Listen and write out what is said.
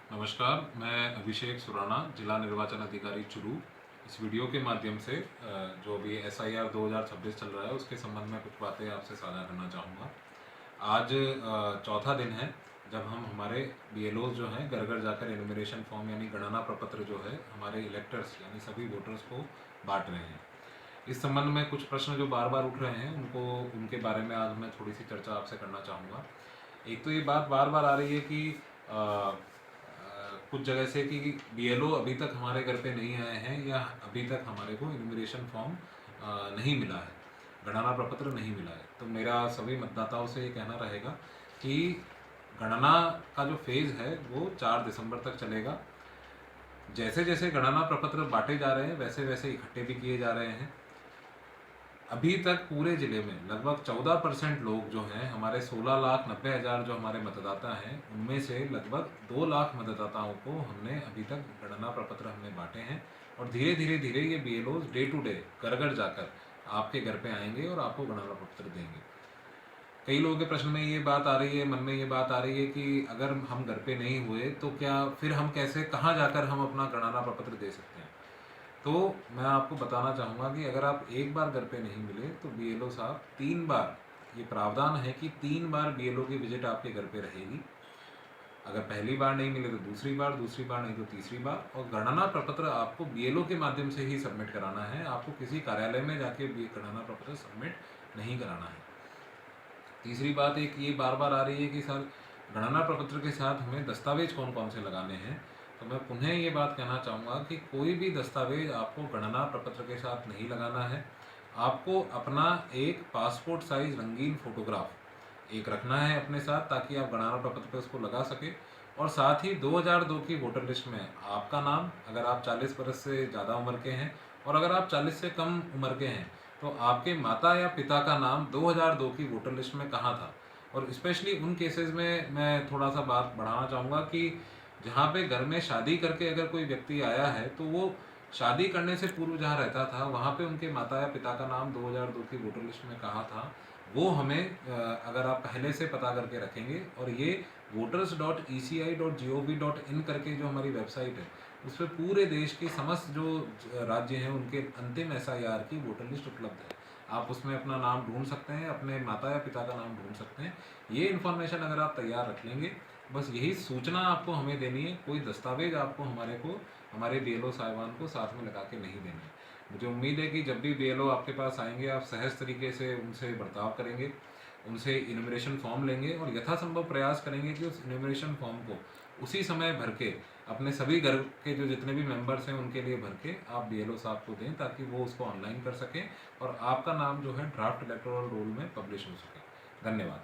नमस्कार, मैं अभिषेक सुराना, जिला निर्वाचन अधिकारी चुरू। इस वीडियो के माध्यम से जो अभी SIR 2026 चल रहा है उसके संबंध में कुछ बातें आपसे साझा करना चाहूँगा। आज चौथा दिन है जब हम हमारे BLOs जो हैं घर घर जाकर एनुमरेशन फॉर्म यानी गणना प्रपत्र जो है हमारे इलेक्टर्स यानी सभी वोटर्स को बांट रहे हैं। इस संबंध में कुछ प्रश्न जो बार बार उठ रहे हैं उनके बारे में आज मैं थोड़ी सी चर्चा आपसे करना चाहूँगा। एक तो ये बात बार बार आ रही है कि कुछ जगह से कि BLO अभी तक हमारे घर पे नहीं आए हैं या अभी तक हमारे को इन्यूमरेशन फॉर्म नहीं मिला है, गणना प्रपत्र नहीं मिला है। तो मेरा सभी मतदाताओं से ये कहना रहेगा कि गणना का जो फेज़ है वो 4 दिसंबर तक चलेगा। जैसे जैसे गणना प्रपत्र बांटे जा रहे हैं वैसे वैसे इकट्ठे भी किए जा रहे हैं। अभी तक पूरे ज़िले में लगभग 14% लोग जो हैं, हमारे 16,90,000 जो हमारे मतदाता हैं, उनमें से लगभग 2 लाख मतदाताओं को हमने अभी तक गणना प्रपत्र हमने बांटे हैं। और धीरे धीरे धीरे ये BLOs डे टू डे घर घर जाकर आपके घर पे आएंगे और आपको गणना प्रपत्र देंगे। कई लोगों के प्रश्न में ये बात आ रही है, मन में ये बात आ रही है कि अगर हम घर पे नहीं हुए तो क्या फिर हम कैसे, कहाँ जाकर हम अपना गणना प्रपत्र दे सकते हैं। तो मैं आपको बताना चाहूँगा कि अगर आप एक बार घर पे नहीं मिले तो BLO साहब 3 बार, ये प्रावधान है कि 3 बार BLO की विजिट आपके घर पे रहेगी। अगर पहली बार नहीं मिले तो दूसरी बार नहीं तो तीसरी बार। और गणना प्रपत्र आपको BLO के माध्यम से ही सबमिट कराना है, आपको किसी कार्यालय में जाके गणना प्रपत्र सबमिट नहीं कराना है। तीसरी बात एक ये बार बार आ रही है कि सर गणना प्रपत्र के साथ हमें दस्तावेज कौन कौन से लगाने हैं। तो मैं पुनः ये बात कहना चाहूँगा कि कोई भी दस्तावेज आपको गणना प्रपत्र के साथ नहीं लगाना है। आपको अपना एक पासपोर्ट साइज रंगीन फोटोग्राफ एक रखना है अपने साथ, ताकि आप गणना प्रपत्र पे उसको लगा सके। और साथ ही 2002 की वोटर लिस्ट में आपका नाम, अगर आप 40 वर्ष से ज़्यादा उम्र के हैं और अगर आप 40 से कम उम्र के हैं तो आपके माता या पिता का नाम 2002 की वोटर लिस्ट में कहाँ था। और स्पेशली उन केसेस में मैं थोड़ा सा बात बढ़ाना चाहूँगा कि जहाँ पे घर में शादी करके अगर कोई व्यक्ति आया है तो वो शादी करने से पूर्व जहाँ रहता था वहाँ पे उनके माता या पिता का नाम 2002 की वोटर लिस्ट में कहाँ था, वो हमें अगर आप पहले से पता करके रखेंगे। और ये voters.eci.gov.in करके जो हमारी वेबसाइट है उस पर पूरे देश के समस्त जो राज्य हैं उनके अंतिम SIR की वोटर लिस्ट उपलब्ध है। आप उसमें अपना नाम ढूंढ सकते हैं, अपने माता या पिता का नाम ढूंढ सकते हैं। ये इन्फॉर्मेशन अगर आप तैयार रख लेंगे, बस यही सूचना आपको हमें देनी है, कोई दस्तावेज आपको हमारे BLO साहिबान को साथ में लगा के नहीं देना है। मुझे उम्मीद है कि जब भी BLO आपके पास आएंगे आप सहज तरीके से उनसे बर्ताव करेंगे, उनसे इन्यूमरेशन फॉर्म लेंगे और यथासंभव प्रयास करेंगे कि उस इन्यूमरेशन फॉर्म को उसी समय भर के अपने सभी घर के जो जितने भी मेंबर्स हैं उनके लिए भर के आप BLO साहब को दें, ताकि वो उसको ऑनलाइन कर सकें और आपका नाम जो है ड्राफ्ट इलेक्टोरल रोल में पब्लिश हो सके। धन्यवाद।